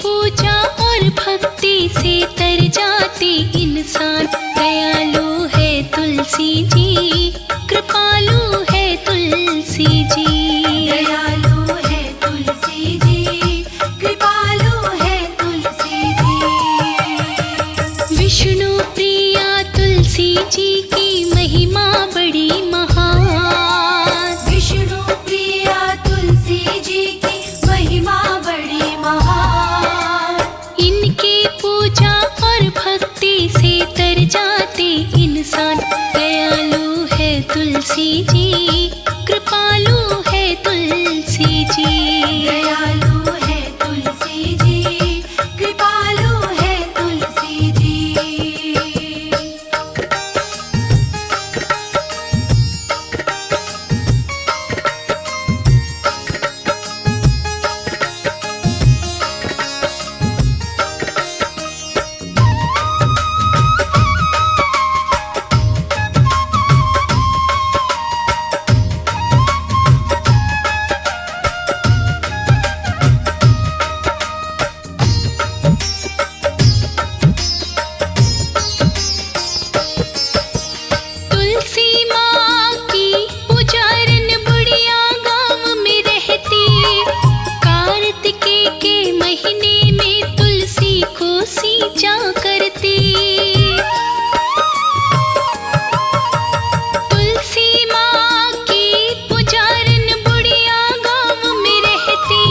पूजा और भक्ति से तर जाते इंसान। दयालु है तुलसी जी, कृपालु है तुलसी जी। दयालु है तुलसी जी, कृपालु है तुलसी जी। विष्णु प्रिया तुलसी जी की महिमा बड़ी महान। विष्णु प्रिया तुलसी जी की महिमा बड़ी महान। इनकी पूजा और भक्ति से तर जाते इंसान। दयालु है तुलसी जी, कृपालु है तुलसी जी। दयालु है तुलसी जी, कृपालु है तुलसी जी। तुलसी माँ की पुजारन बुढ़िया गाँव में रहती। कार्तिके के महीने में तुलसी को सींचा करती। तुलसी माँ की पुजारन बुढ़िया गाँव में रहती।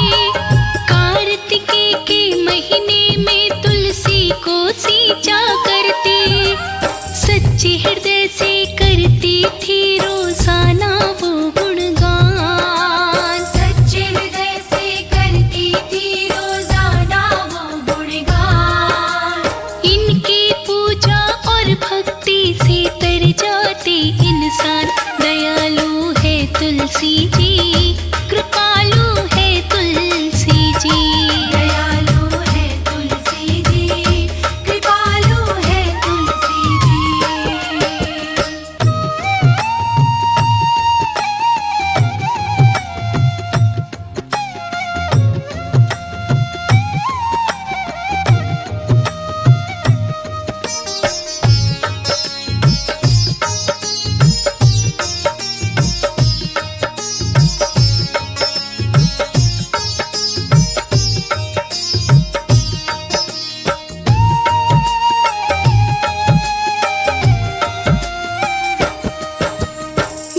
कार्तिके के महीने में तुलसी को सींचा करती। सच्चे हृदय से करती थी रोजाना वो गुणगान। सच्चे हृदय से करती थी रोजाना वो गुणगान। इनकी पूजा और भक्ति से तर जाते इंसान। दयालु है तुलसी जी, कृपालु है तुलसी जी। दयालु है तुलसी जी, कृपालु है तुलसी जी।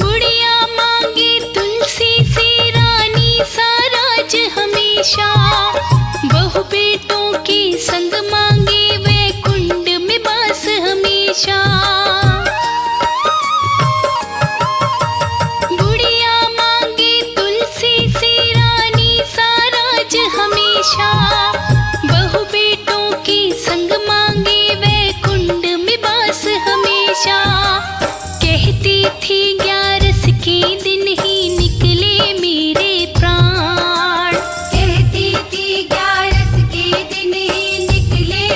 बुढ़िया मांगे तुलसी से रानी सा राज हमेशा। बहु बेटों के संग मांगे वे कुंड में बास हमेशा। बुढ़िया मांगे तुलसी से रानी सा राज हमेशा। बहु बेटों के संग मांगे वे कुंड में बास हमेशा। कहती थी 11 के दिन ही निकले मेरे प्राण। कहती थी 11 के दिन ही निकले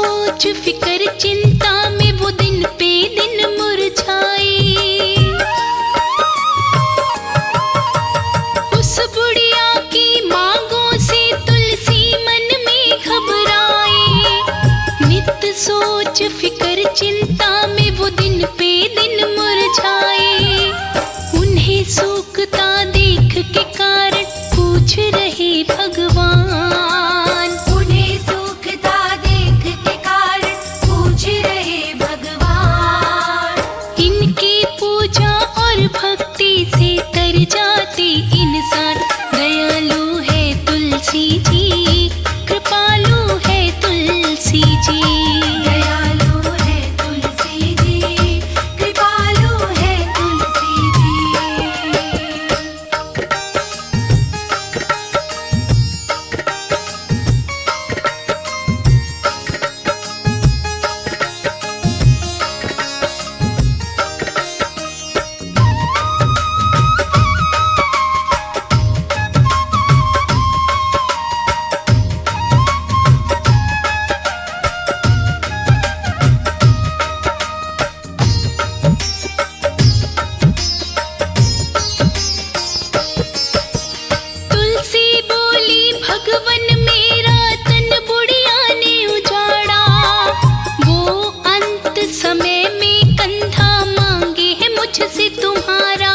सोच फिकर चिंता में वो दिन पे दिन मुरझाए। उस बुढ़िया की मांगों से तुलसी मन में घबराए। नित सोच फिकर चिंता में वो दिन पे दिन मुरझाए। उन्हें सूखता देख के कारण पूछ रहे भगवान। उन्हें सूखता देख के कारण पूछ रहे भगवान। इनकी पूजा और भक्ति से तर जाते इंसान। दयालु है तुलसी जी, कृपालु है तुलसी जी। दयालु है तुलसी जी, कृपालु है तुलसी जी। तुलसी बोली भगवन मेरा तन बुढ़िया ने उजाड़ा। वो अंत समय में कंधा मांगे है मुझसे तुम्हारा।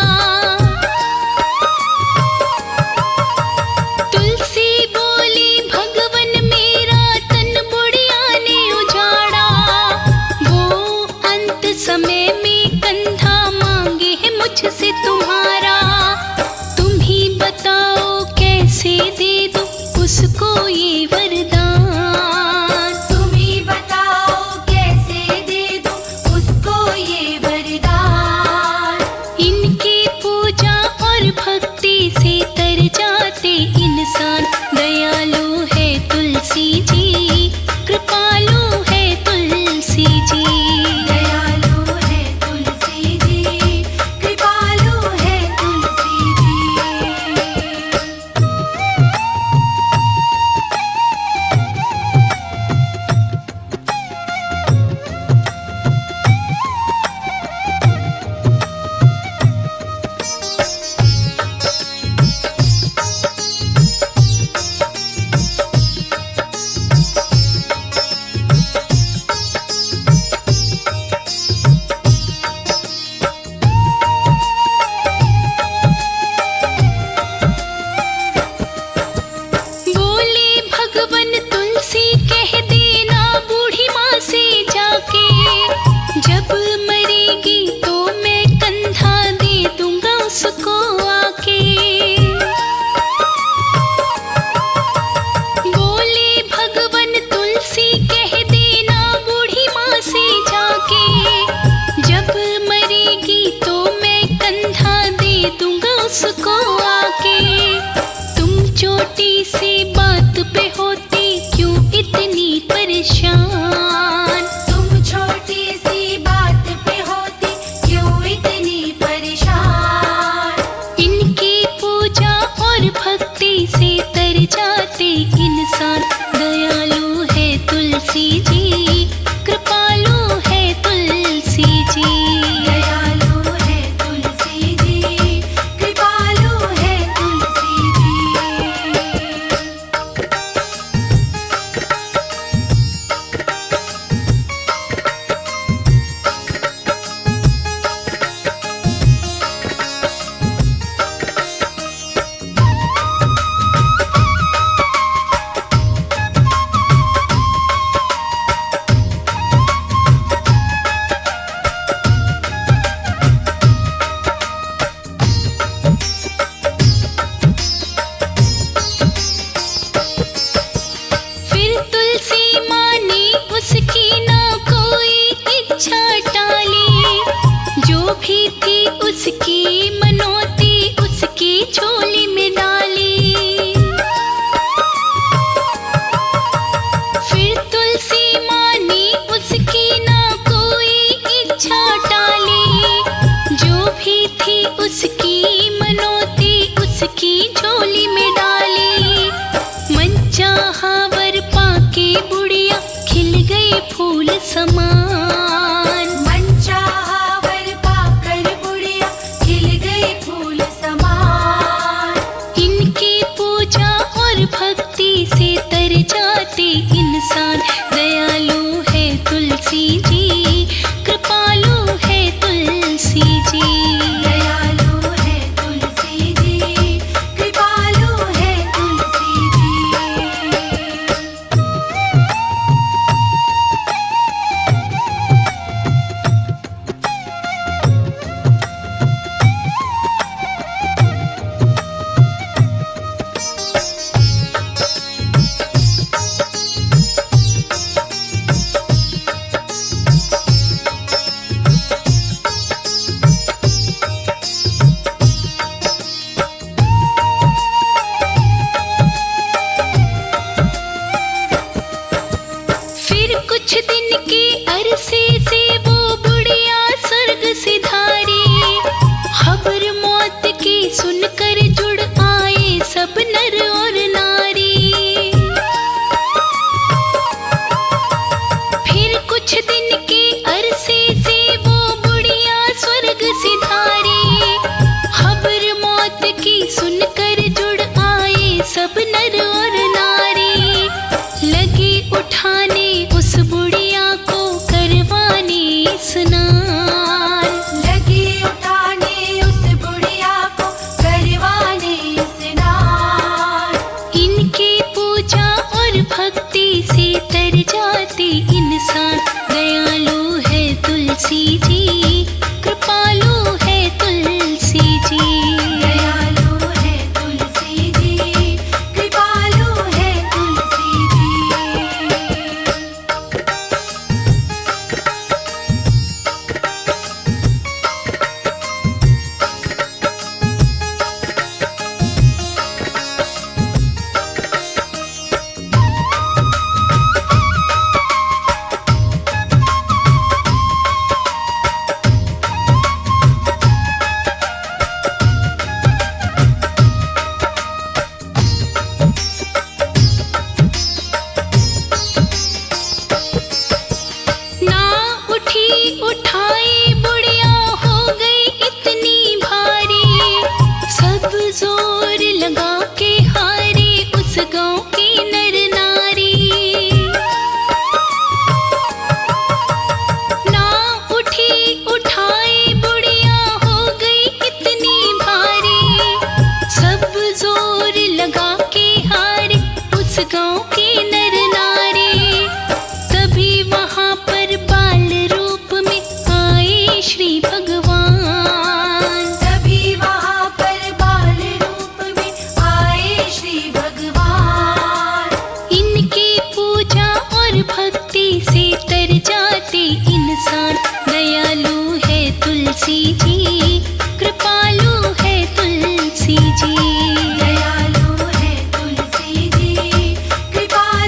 तुलसी बोली भगवन मेरा तन बुढ़िया ने उजाड़ा। वो अंत समय में कंधा मांगे है मुझसे तुम्हारा। तुम ही बताओ कैसे दे दूं उसको ये वरदान। तुम ही बताओ कैसे दे दूं उसको ये वरदान। इनकी पूजा और भक्ति से तर जाते इंसान। दयालु है तुलसी जी, कृपालु है तुलसी जी। दयालु है तुलसी जी, कृपालु है तुलसी जी। तर जाते इंसान। दयालु है तुलसी जी, कृपालु है तुलसी जी। दयालु है तुलसी जी, कृपालु है तुलसी जी। फिर कुछ दिन के अरसे से वो बुढ़िया स्वर्ग से धारी। खबर मौत की सुनकर जुड़ आए सब नर और नारी। फिर कुछ दिन के अरसे से वो बुढ़िया स्वर्ग से धारी। खबर मौत की सुनकर जुड़ आए सब नर और नारी। लगी उठाने उस बुढ़िया को करवाने स्नान। लगी उठाने उस बुढ़िया को करवाने स्नान। इनकी पूजा और भक्ति से तर जाते इंसान। दयालु है तुलसी जी, कृपालु है तुलसी जी। दयालु है तुलसी जी, कृपालु है तुलसी जी। ना उठी उठाई बुढ़िया हो गई इतनी भारी। सब जोर लगा के हारे उस गांव की नर नारी। ना उठी उठाई बुढ़िया हो गई इतनी भारी। सब जोर लगा के हारे उस गांव की नर नारी। तभी वहां पर बाल रूप में आए श्री भगवान। तभी वहां पर बाल रूप में आए श्री भगवान। इनकी पूजा और भक्ति से तर जाते इंसान। दयालु है तुलसी जी, कृपालु है तुलसी जी। दयालु है तुलसी जी, कृपालु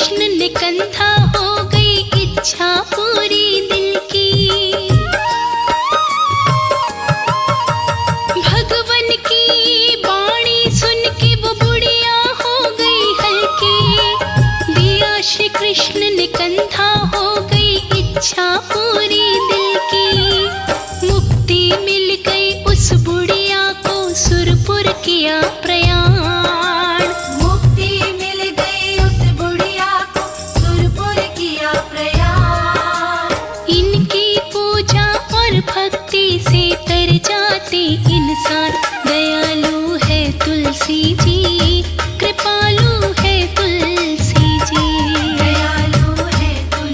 कृष्ण ने कंधा हो गई इच्छा पूरी दिल की। भगवन की वाणी सुन के वो बुढ़िया हो गई हल्की। दिया श्री कृष्ण ने कंधा हो गई इच्छा पूरी दिल की। मुक्ति मिल गई उस बुढ़िया को, सुरपुर किया प्रयाण। मुक्ति मिल गई उस बुढ़िया को, सुरपुर किया प्रयाण। इनकी पूजा और भक्ति से तर जाते इंसान। दयालु है तुलसी जी, कृपालु है तुलसी जी। दयालु है तुलसी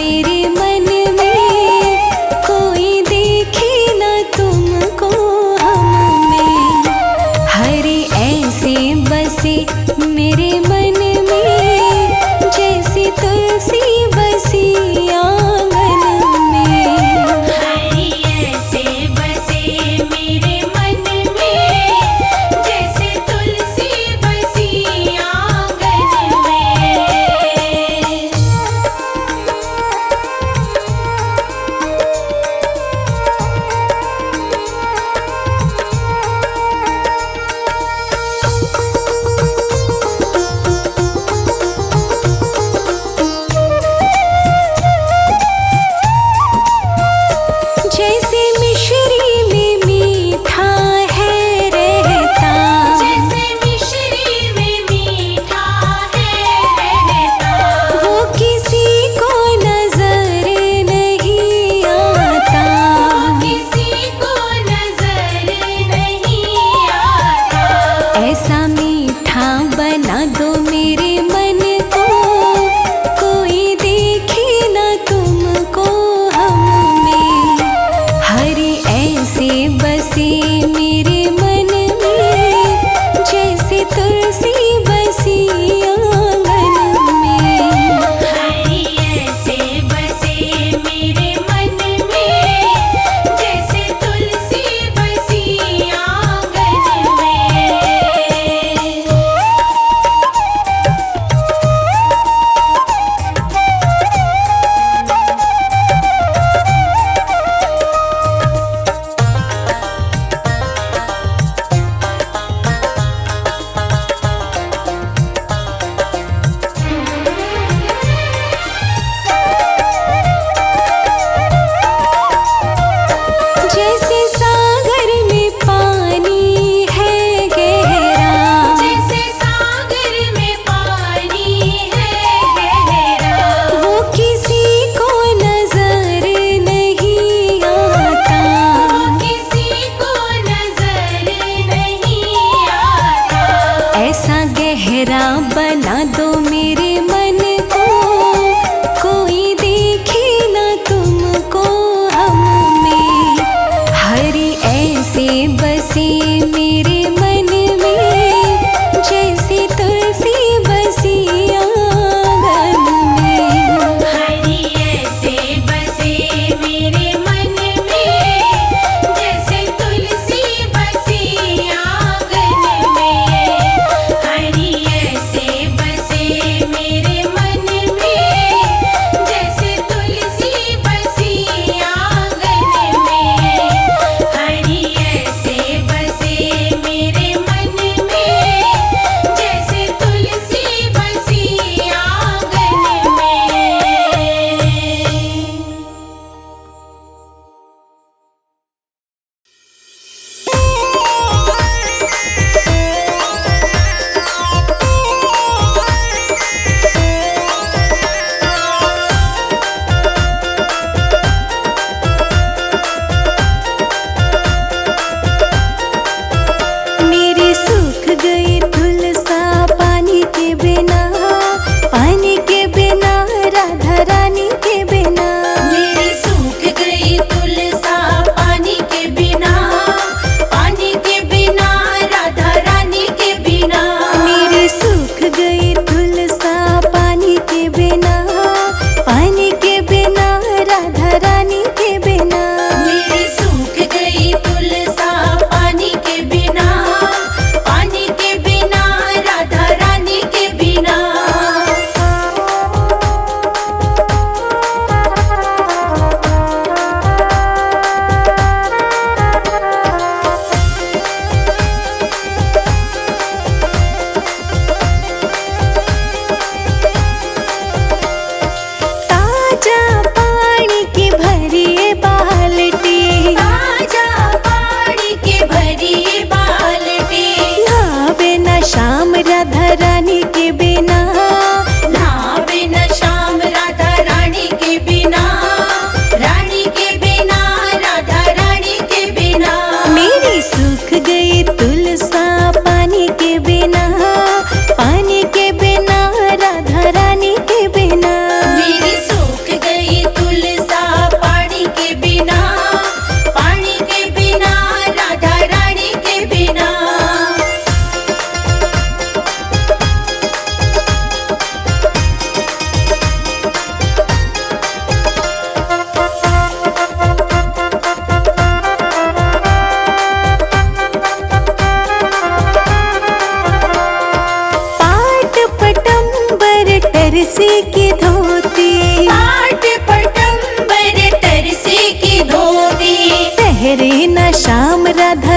मेरे मन में कोई देखे न तुमको हम में। हरे ऐसे बसे मेरे मन में जैसे तुलसी बसी आंगन में। हरि ऐसे बसे मेरे मन में जैसे तुलसी बसी आंगन में।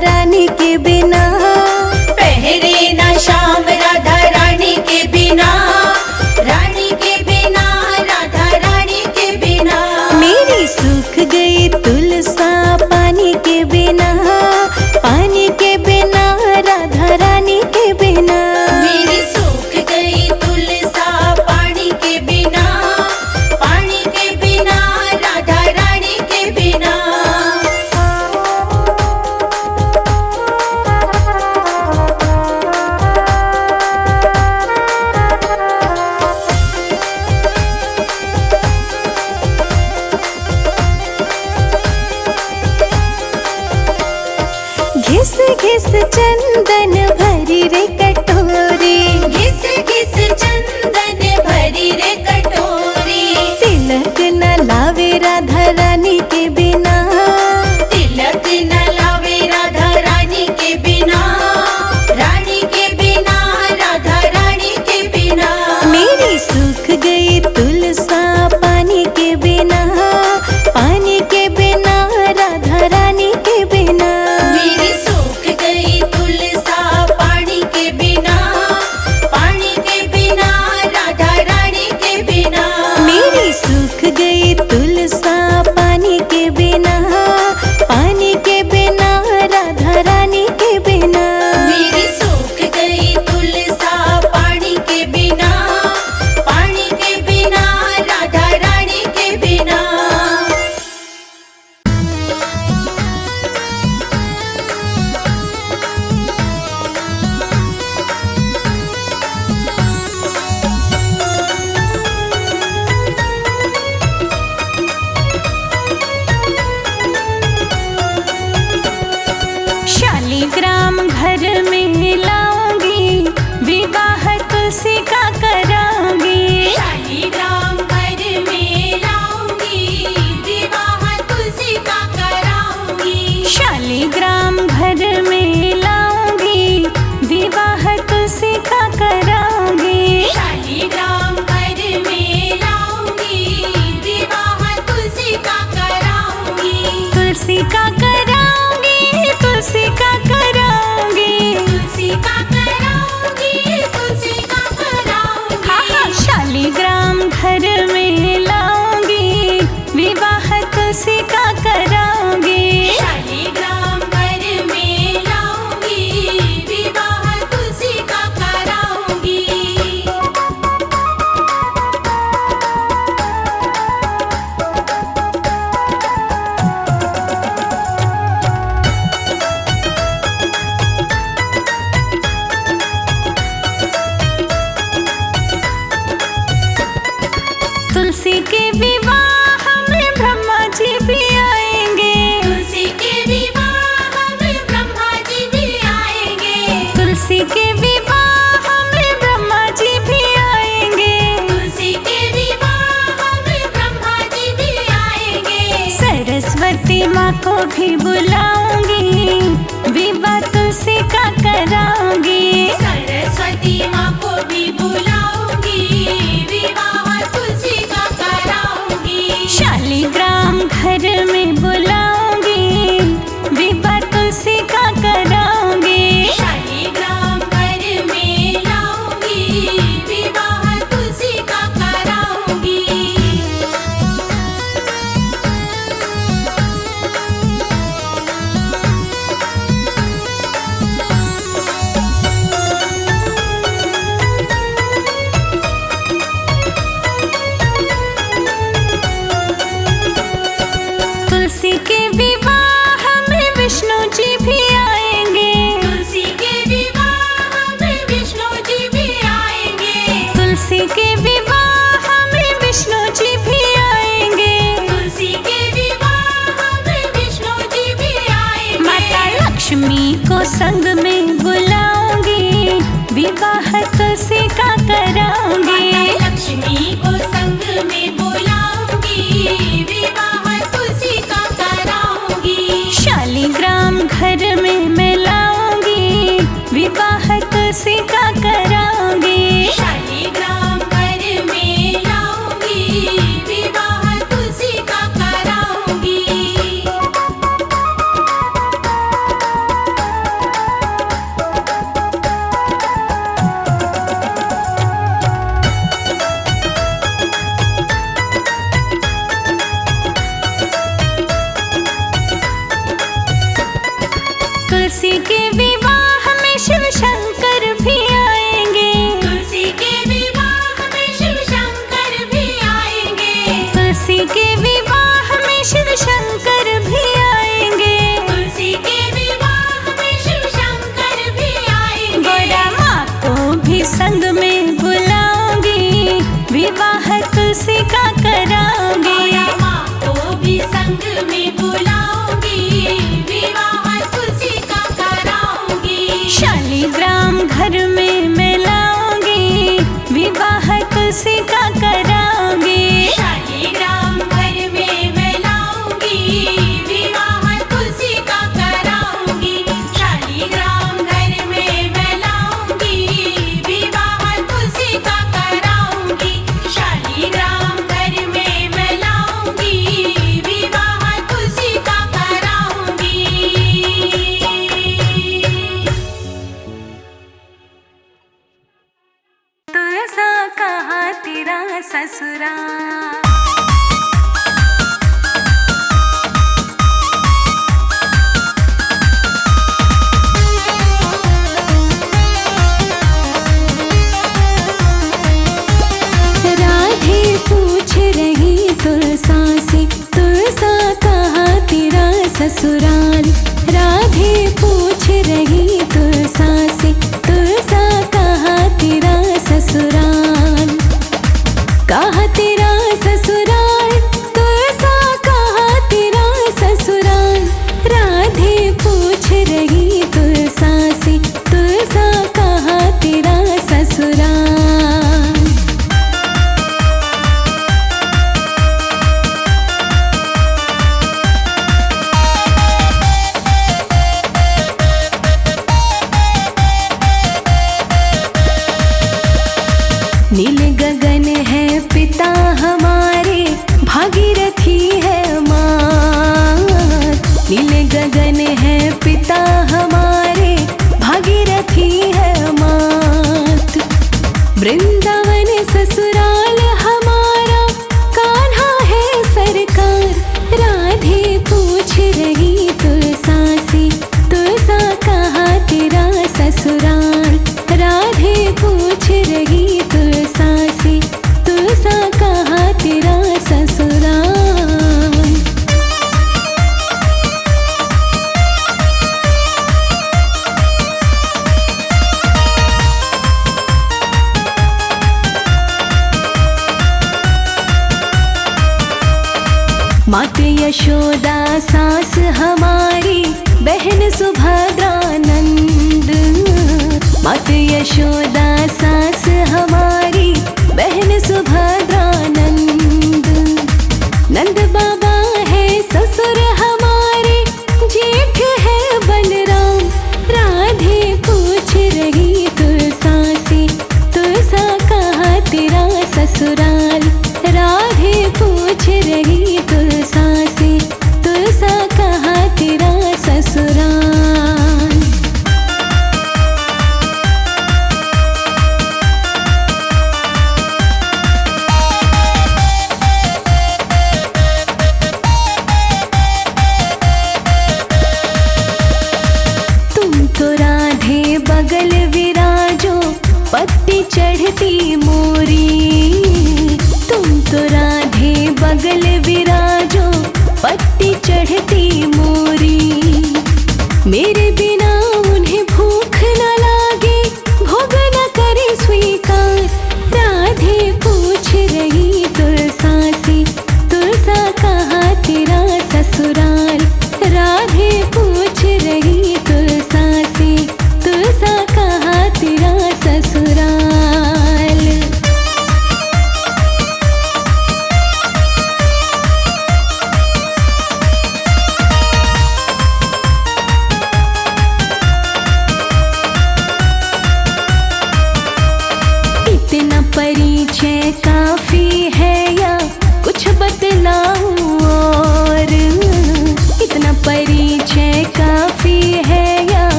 रानी के बिना, पहरे ना श्याम राधा रानी के बिना, रानी के बिना, राधा रानी के बिना। मेरी सूख गई तुलसा पानी के बिना, पानी के बिना, राधा रानी के बिना। मेरी सूख गई तुलसा पानी के बिना, पानी के बिना, राधा रानी के बिना। घिस घिस चंदन भरी रे कटोरी, घिस घिस चंदन भरी रे कटोरी। तिलक न लावे राधा रानी के बिना, तिलक न लावे राधा रानी के बिना, रानी के बिना, राधा रानी के बिना। मेरी सूख गई तुलसा पानी के बिना, पानी के बिना, राधा रानी के बिना। मेरी सूख गई तुलसा पानी के बिना, पानी के बिना, राधा रानी के बिना। मेरी सूख गई तुलसा पानी के बिना, पानी के बिना, राधा रानी के बिना। मेरी सूख गई तुलसा पानी के बिना, पानी के बिना, राधा रानी के बिना। शालीग्राम घर में लाऊंगी, विवाह तुलसी का कराऊंगी। शालीग्राम घर में लाऊंगी, विवाह तुलसी का कराऊंगी। शालीग्राम घर में लाऊंगी, विवाह तुलसी का कराऊंगी। शालीग्राम घर में लाऊंगी, विवाह तुलसी का कराऊंगी। तुलसी का कराऊंगी, तुलसी का कराऊंगी। तुलसी का कराऊंगी, तुलसी का कराऊंगी। हाँ हाँ, शालीग्राम घर में लाऊंगी, विवाह तुलसी का कराऊंगी। शालीग्राम घर में लाऊंगी, विवाह तुलसी का कराऊंगी। तुलसी के विवाह में ब्रह्मा जी भी आएंगे। तुलसी के विवाह में ब्रह्मा जी भी आएंगे। तुलसी के विवाह में ब्रह्मा जी भी आएंगे। तुलसी के विवाह में ब्रह्मा जी भी आएंगे। सरस्वती माँ को भी बुलाऊंगी, विवाह तुलसी का कराऊंगी। सरस्वती माँ को भी बुलाऊंगी, विवाह तुलसी का कराऊंगी। शालीग्राम घर में बुलाऊंगी, विवाह तुलसी का कराऊंगी। शालीग्राम घर में लाऊंगी, विवाह तुलसी का कराऊंगी। तुलसी के विवाह में शिव शंकर भी आएंगे। तुलसी के विवाह में शिव शंकर भी आएंगे। तुलसी के विवाह में शिव शंकर भी आएंगे। तुलसी के विवाह में शिव शंकर भी आएंगे। गोरा माँ को भी संग में बुलाऊंगी, विवाह तुलसी का कराऊंगी। गोरा माँ को भी संग में बुलाऊंगी, विवाह तुलसी का कराऊंगी। शालीग्राम घर में मैं लाऊंगी, विवाह तुलसी का कराऊंगी। शालीग्राम घर में मैं लाऊंगी, विवाह तुलसी का कराऊंगी। शालीग्राम घर में मैं लाऊंगी, विवाह तुलसी का कराऊंगी। शालीग्राम घर में मैं लाऊंगी, विवाह तुलसी का कराऊंगी। तुलसा कहा तेरा ससुरा, राधे पूछ रही तुलसा से, तुलसा कहा तेरा ससुराल। राधे पूछ रही तुलसा से, तुलसा कहा तेरा ससुराल। कहा तेरा ससुराल, तुलसा कहा तेरा ससुराल। राधे पूछ रही तुलसा से, तुलसा कहा तेरा ससुराल। नील गगन है पिता हमारे, भागीरथी है मात। नील गगन है पिता हमारे, भागीरथी है मात। वृंदावन ससुराल हमारा, कान्हा है सरकार। राधे पूछ रही तुलसा से, तुलसा कहा तेरा ससुराल। राधे पूछ रही तुलसा से, तुलसा कहा तेरा ससुराल। माते यशोदा सास हमारी, बहन सुभद्रा नंद। माते यशोदा सास हमारी, बहन सुभद्रा नंद। नंद बाबा